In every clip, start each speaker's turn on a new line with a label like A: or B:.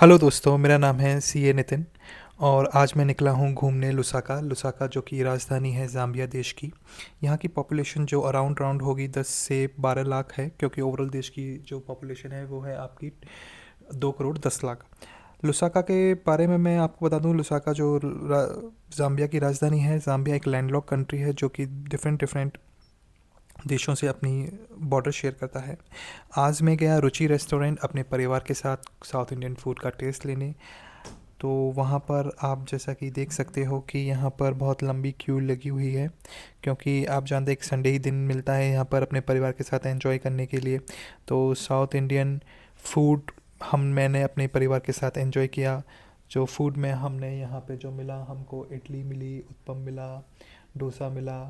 A: Hello दोस्तों, मेरा नाम है सीए नितिन और आज मैं निकला हूँ घूमने लुसाका। लुसाका जो कि राजधानी है ज़ाम्बिया देश की। यहाँ की पॉपुलेशन जो अराउंड राउंड होगी 10 से 12 लाख है, क्योंकि ओवरऑल देश की जो पॉपुलेशन है वो है आपकी 2 करोड़ 10 लाख। लुसाका के बारे में मैं आपको बता दूँ, लुसाका जो ज़ाम्बिया की राजधानी है। ज़ाम्बिया एक लैंडलॉक कंट्री है जो कि डिफरेंट डिफरेंट देशों से अपनी बॉर्डर शेयर करता है। आज मैं गया रुचि रेस्टोरेंट अपने परिवार के साथ साउथ इंडियन फूड का टेस्ट लेने। तो वहाँ पर आप जैसा कि देख सकते हो कि यहाँ पर बहुत लंबी क्यू लगी हुई है, क्योंकि आप जानते हैं एक संडे ही दिन मिलता है यहाँ पर अपने परिवार के साथ एंजॉय करने के लिए। तो साउथ इंडियन फूड मैंने अपने परिवार के साथ एंजॉय किया। जो फूड में हमने यहाँ पे जो मिला, हमको इडली मिली, उत्पम मिला, डोसा मिला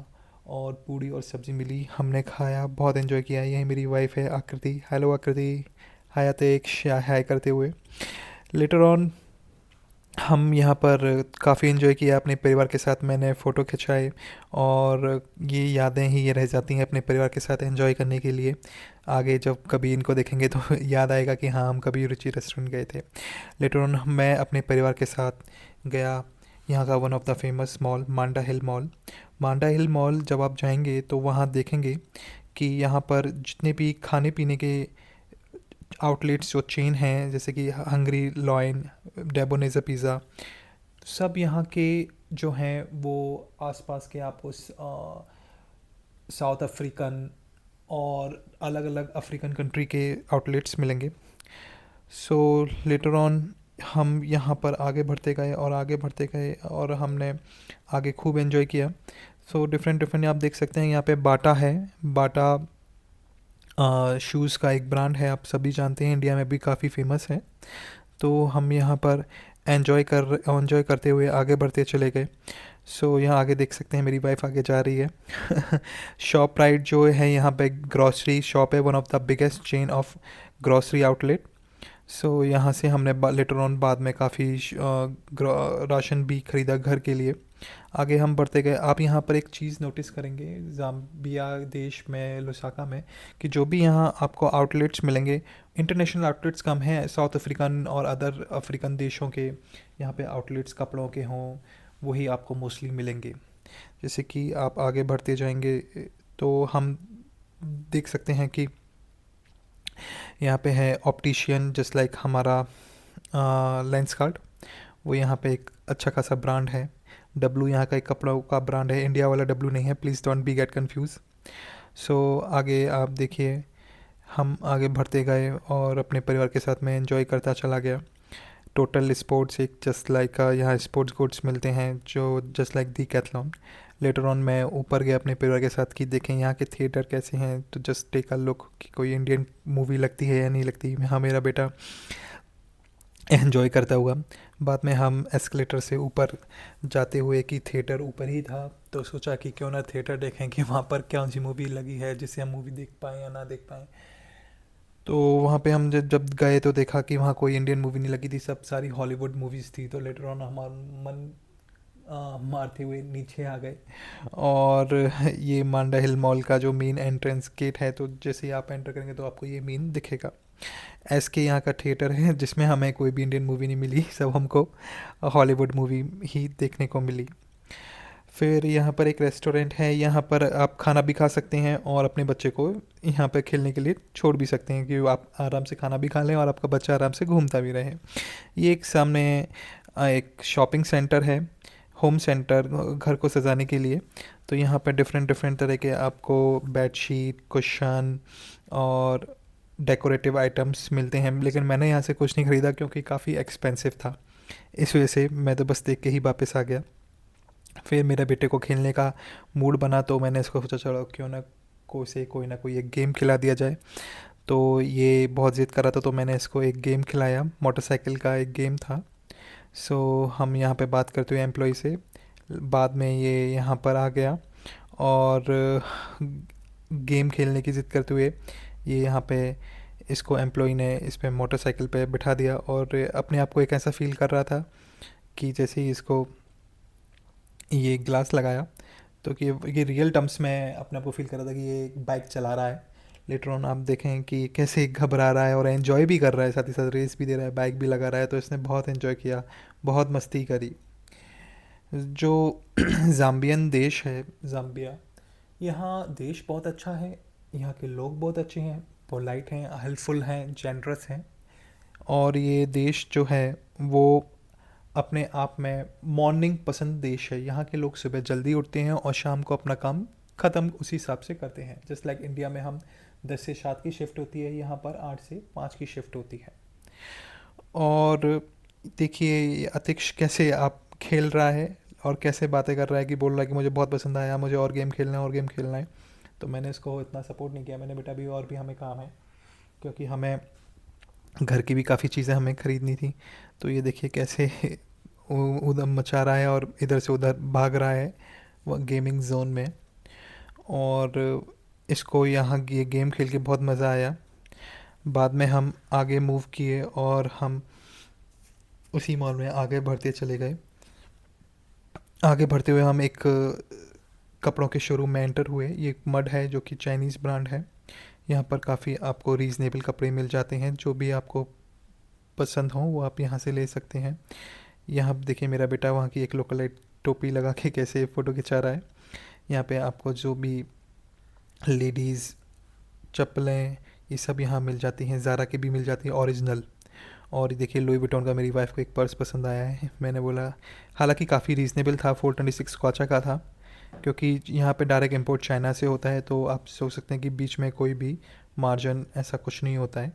A: और पूड़ी और सब्ज़ी मिली। हमने खाया, बहुत एंजॉय किया। यही मेरी वाइफ है आकृति। हेलो आकृति। हाय आतिश, हाय करते हुए। लेटर ऑन हम यहाँ पर काफ़ी इन्जॉय किया अपने परिवार के साथ। मैंने फ़ोटो खिंचाए और ये यादें ही ये रह जाती हैं अपने परिवार के साथ एंजॉय करने के लिए। आगे जब कभी इनको देखेंगे तो याद आएगा कि हाँ, हम कभी रुचि रेस्टोरेंट गए थे। लेटर ऑन मैं अपने परिवार के साथ गया यहाँ का one of the famous mall, Manda hill mall. Manda hill mall जब आप जाएंगे तो वहाँ देखेंगे कि यहाँ पर जितने भी खाने पीने के आउटलेट्स जो चेन हैं, जैसे कि हंगरी लॉयन, डेबोनेज़ा पिज़्ज़ा, सब यहाँ के जो हैं वो आसपास के आपको साउथ अफ्रीकन और अलग अलग अफ्रीकन कंट्री के आउटलेट्स मिलेंगे। सो लेटर ऑन हम यहाँ पर आगे बढ़ते गए और आगे बढ़ते गए और हमने आगे खूब एंजॉय किया। सो डिफरेंट डिफरेंट आप देख सकते हैं यहाँ पे बाटा है। बाटा शूज़ का एक ब्रांड है, आप सभी जानते हैं, इंडिया में भी काफ़ी फेमस है। तो हम यहाँ पर एंजॉय करते हुए आगे बढ़ते चले गए। सो यहाँ आगे देख सकते हैं मेरी वाइफ आगे जा रही है। शॉप राइट जो है यहाँ पे ग्रॉसरी शॉप है, one of the biggest chain of grocery outlet. So यहाँ से हमने लेटर ऑन बाद में काफ़ी राशन भी ख़रीदा घर के लिए। आगे हम बढ़ते गए। आप यहाँ पर एक चीज़ नोटिस करेंगे ज़ाम्बिया देश में, लुसाका में, कि जो भी यहाँ आपको आउटलेट्स मिलेंगे, इंटरनेशनल आउटलेट्स कम हैं। साउथ अफ्रीकन और अदर अफ्रीकन देशों के यहाँ पे आउटलेट्स कपड़ों के हों, वही आपको मोस्टली मिलेंगे। जैसे कि आप आगे बढ़ते जाएंगे तो हम देख सकते हैं कि यहाँ पे है ऑप्टिशियन, जस्ट लाइक हमारा लेंस कार्ड। वो यहाँ पे एक अच्छा खासा ब्रांड है। डब्लू यहाँ का एक कपड़ों का ब्रांड है, इंडिया वाला डब्लू नहीं है, please don't be get confuse. So आगे आप देखिए, हम आगे बढ़ते गए और अपने परिवार के साथ में एंजॉय करता चला गया। टोटल स्पोर्ट्स, एक जस्ट लाइक यहाँ स्पोर्ट्स गुड्स मिलते हैं जो just like Decathlon. Later on मैं ऊपर गया अपने परिवार के साथ कि देखें यहाँ के थिएटर कैसे हैं, तो जस्ट टेक अ लुक कि कोई इंडियन मूवी लगती है या नहीं लगती। हाँ, मेरा बेटा एंजॉय करता हुआ। बाद में हम एस्केलेटर से ऊपर जाते हुए कि थिएटर ऊपर ही था, तो सोचा कि क्यों ना थिएटर देखें कि वहाँ पर कौन सी मूवी लगी है जिससे हम मूवी देख पाएँ या ना देख पाएँ। तो वहाँ पे हम जब जब गए तो देखा कि वहाँ कोई इंडियन मूवी नहीं लगी थी, सब सारी हॉलीवुड मूवीज़ थी। तो लेटर ऑन हमारा मन मारते हुए नीचे आ गए। और ये मांडा हिल मॉल का जो मेन एंट्रेंस गेट है, तो जैसे ही आप एंटर करेंगे तो आपको ये मेन दिखेगा। एस के यहाँ का थिएटर है जिसमें हमें कोई भी इंडियन मूवी नहीं मिली, सब हमको हॉलीवुड मूवी ही देखने को मिली। फिर यहाँ पर एक रेस्टोरेंट है, यहाँ पर आप खाना भी खा सकते हैं और अपने बच्चे को यहाँ पर खेलने के लिए छोड़ भी सकते हैं कि आप आराम से खाना भी खा लें और आपका बच्चा आराम से घूमता भी रहे। ये एक सामने एक शॉपिंग सेंटर है, होम सेंटर घर को सजाने के लिए। तो यहाँ पर डिफरेंट डिफरेंट तरह के आपको बेडशीट, कुशन और डेकोरेटिव आइटम्स मिलते हैं। लेकिन मैंने यहाँ से कुछ नहीं ख़रीदा क्योंकि काफ़ी एक्सपेंसिव था, इस वजह से मैं तो बस देख के ही वापस आ गया। फिर मेरे बेटे को खेलने का मूड बना तो मैंने इसको सोचा चलो क्यों ना कोई ना कोई एक गेम खिला दिया जाए। तो ये बहुत ज़िद कर रहा था तो मैंने इसको एक गेम खिलाया, मोटरसाइकिल का एक गेम था। सो हम यहाँ पे बात करते हुए एम्प्लॉय से, बाद में ये यहाँ पर आ गया और गेम खेलने की ज़िद करते हुए ये यहाँ पे इसको एम्प्लॉय ने इस पे मोटरसाइकिल पे बिठा दिया और अपने आप को एक ऐसा फ़ील कर रहा था कि जैसे ही इसको ये ग्लास लगाया तो कि ये रियल टर्म्स में अपने आप को फील कर रहा था कि ये एक बाइक चला रहा है। लेटर ऑन आप देखें कि कैसे घबरा रहा है और एंजॉय भी कर रहा है, साथ ही साथ रेस भी दे रहा है, बाइक भी लगा रहा है, तो इसने बहुत एंजॉय किया, बहुत मस्ती करी। जो ज़ाम्बियन देश है, ज़ाम्बिया, यहाँ देश बहुत अच्छा है, यहाँ के लोग बहुत अच्छे हैं, पोलाइट हैं, हेल्पफुल हैं, जेनरस हैं। और ये देश जो है वो अपने आप में मॉर्निंग पसंद देश है। यहाँ के लोग सुबह जल्दी उठते हैं और शाम को अपना काम ख़त्म उसी हिसाब से करते हैं। जस्ट लाइक इंडिया में हम 10 से 7 की शिफ्ट होती है, यहाँ पर 8 से 5 की शिफ्ट होती है। और देखिए ये अतिक्ष कैसे आप खेल रहा है और कैसे बातें कर रहा है कि बोल रहा है कि मुझे बहुत पसंद आया, मुझे और गेम खेलना है और गेम खेलना है। तो मैंने इसको इतना सपोर्ट नहीं किया, मैंने बेटा अभी और भी हमें काम है, क्योंकि हमें घर की भी काफ़ी चीज़ें हमें ख़रीदनी थी। तो ये देखिए कैसे उधम मचा रहा है और इधर से उधर भाग रहा है वो गेमिंग जोन में। और इसको यहाँ ये गेम खेल के बहुत मज़ा आया। बाद में हम आगे मूव किए और हम उसी मॉल में आगे बढ़ते चले गए। आगे बढ़ते हुए हम एक कपड़ों के शोरूम में एंटर हुए। ये एक मड है जो कि चाइनीज़ ब्रांड है। यहाँ पर काफ़ी आपको रीज़नेबल कपड़े मिल जाते हैं, जो भी आपको पसंद हो वो आप यहाँ से ले सकते हैं। यहाँ देखिए मेरा बेटा वहाँ की एक लोकलाइट टोपी लगा के कैसे फ़ोटो खिंचा रहा है। यहाँ पे आपको जो भी लेडीज़ चप्पलें ये सब यहाँ मिल जाती हैं, ज़ारा की भी मिल जाती है ओरिजिनल। और ये देखिए लुई विटॉन का मेरी वाइफ को एक पर्स पसंद आया है। मैंने बोला, हालांकि काफ़ी रीज़नेबल था, 426 क्वाचा का था, क्योंकि यहाँ पे डायरेक्ट इंपोर्ट चाइना से होता है, तो आप सोच सकते हैं कि बीच में कोई भी मार्जिन ऐसा कुछ नहीं होता है।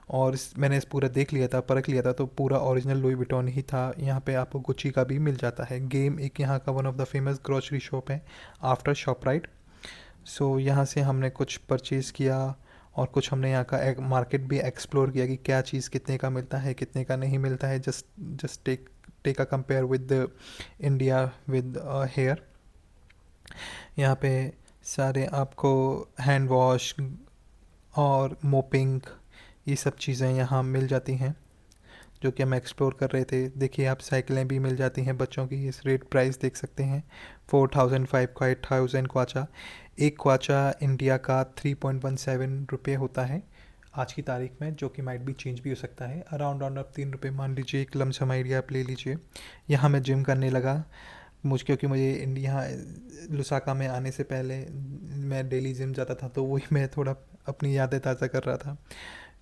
A: और मैंने इस पूरा देख लिया था, परख लिया था, तो पूरा ओरिजिनल लुई विटॉन ही था। यहाँ पे आपको गुच्ची का भी मिल जाता है। गेम एक यहाँ का one of the famous grocery shop है आफ्टर शॉपराइट। सो यहाँ से हमने कुछ परचेज़ किया और कुछ हमने यहाँ का एक मार्केट भी एक्सप्लोर किया कि क्या चीज़ कितने का मिलता है, कितने का नहीं मिलता है। Just take a compare with India with here. यहाँ पे सारे आपको हैंड वॉश और मोपिंग ये सब चीज़ें यहाँ मिल जाती हैं, जो कि हम एक्सप्लोर कर रहे थे। देखिए आप साइकिलें भी मिल जाती हैं बच्चों की। इस रेट प्राइस देख सकते हैं, 4000 5 का 8000 क्वाचा। एक क्वाचा इंडिया का 3.17 रुपये होता है आज की तारीख में, जो कि माइट भी चेंज भी हो सकता है। अराउंड अराउंड आप 3 रुपये मान लीजिए, एक लमसम आइडिया आप ले लीजिए। यहाँ मैं जिम करने लगा, क्योंकि मुझे इंडिया लुसाका में आने से पहले मैं डेली जिम जाता था, तो वही मैं थोड़ा अपनी यादें ताज़ा कर रहा था।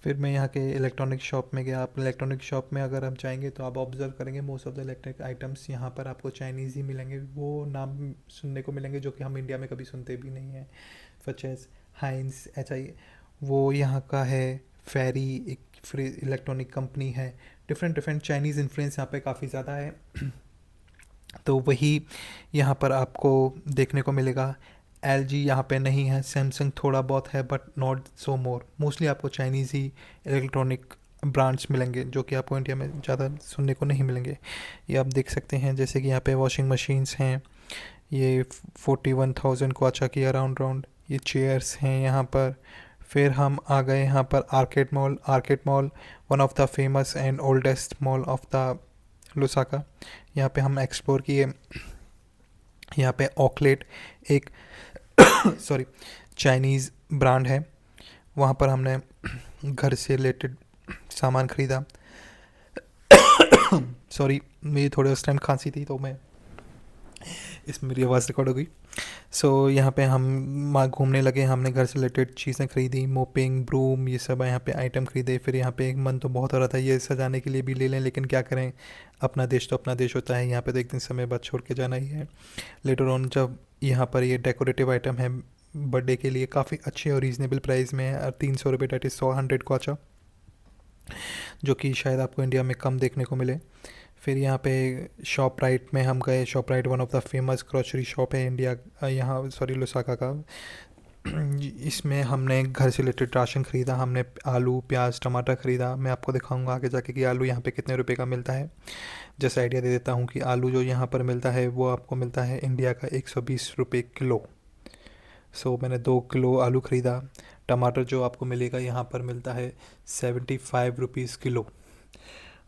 A: फिर मैं यहाँ के इलेक्ट्रॉनिक शॉप में गया। आप इलेक्ट्रॉनिक शॉप में अगर हम जाएंगे तो आप ऑब्जर्व करेंगे most of the electric items यहाँ पर आपको चाइनीज़ ही मिलेंगे। वो नाम सुनने को मिलेंगे जो कि हम इंडिया में कभी सुनते भी नहीं हैं, सच एज हाइंस ऐसा ही। वो यहाँ का है। फेरी एक फ्री इलेक्ट्रॉनिक कंपनी है। डिफरेंट डिफरेंट चाइनीज़ इन्फ्लुएंस यहाँ पे काफ़ी ज़्यादा है। तो वही यहाँ पर आपको देखने को मिलेगा। एलजी यहाँ पे नहीं है, सैमसंग थोड़ा बहुत है but not so more. Mostly आपको चाइनीज़ ही इलेक्ट्रॉनिक ब्रांड्स मिलेंगे, जो कि आपको इंडिया में ज़्यादा सुनने को नहीं मिलेंगे। ये आप देख सकते हैं, जैसे कि यहाँ पे वॉशिंग मशीन्स हैं, ये 41,000 को अच्छा की अराउंड राउंड। ये चेयर्स हैं यहाँ पर। फिर हम आ गए यहाँ पर arcade mall. Arcade mall one of the famous and oldest mall of the Lusaka. यहाँ पे हम एक्सप्लोर किए। यहाँ पे ऑकलेट एक सॉरी चाइनीज़ ब्रांड है, वहाँ पर हमने घर से रिलेटेड सामान ख़रीदा। सॉरी, मेरी थोड़े उस टाइम खांसी थी, तो मैं इसमें मेरी आवाज़ रिकॉर्ड हो गई। सो यहाँ पे हम घूमने लगे, हमने घर से रिलेटेड चीज़ें ख़रीदी, मोपिंग, ब्रूम, ये सब यहाँ पे आइटम ख़रीदे। फिर यहाँ पे एक मन तो बहुत हो रहा था ये सजाने के लिए भी ले लें, लेकिन क्या करें, अपना देश तो अपना देश होता है, यहाँ पे तो एक दिन समय बाद छोड़ के जाना ही है। लेटर ऑन जब यहाँ पर ये डेकोरेटिव आइटम है बर्थडे के लिए, काफ़ी अच्छे और रीज़नेबल प्राइस में है। 300 रुपये, डेट इज़ 100 को अच्छा, जो कि शायद आपको इंडिया में कम देखने को मिले। फिर यहाँ पे शॉप राइट में हम गए। Shop right one of the famous grocery shop है इंडिया, यहाँ सॉरी लुसाका का। इसमें हमने घर से रिलेटेड राशन ख़रीदा। हमने आलू, प्याज, टमाटर ख़रीदा। मैं आपको दिखाऊंगा आगे जाके कि आलू यहाँ पे कितने रुपए का मिलता है। जैसे आइडिया दे देता हूँ कि आलू जो यहाँ पर मिलता है वो आपको मिलता है इंडिया का 120 रुपये किलो। सो मैंने 2 किलो आलू ख़रीदा। टमाटर जो आपको मिलेगा यहाँ पर मिलता है 75 रुपीज़ किलो।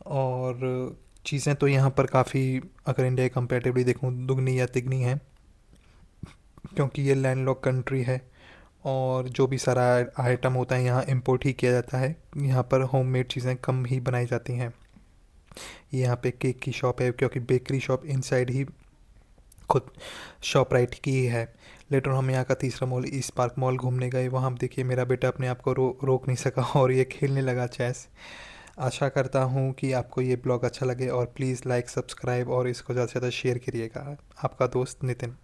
A: और चीज़ें तो यहाँ पर काफ़ी, अगर इंडिया कंपेरेटिवली देखूँ, दुगनी या तिगनी है, क्योंकि ये लैंडलॉक कंट्री है और जो भी सारा आइटम होता है यहाँ इंपोर्ट ही किया जाता है। यहाँ पर होममेड चीज़ें कम ही बनाई जाती हैं। यहाँ पे केक की शॉप है, क्योंकि बेकरी शॉप इनसाइड ही खुद शॉप राइट की ही है। लेटर हम यहाँ का तीसरा मॉल ईस्ट पार्क मॉल घूमने गए। वहाँ हम देखिए मेरा बेटा अपने आप को रोक नहीं सका और ये खेलने लगा चेस। आशा करता हूँ कि आपको ये ब्लॉग अच्छा लगे और प्लीज़ लाइक सब्सक्राइब और इसको ज़्यादा से ज़्यादा शेयर करिएगा। आपका दोस्त नितिन।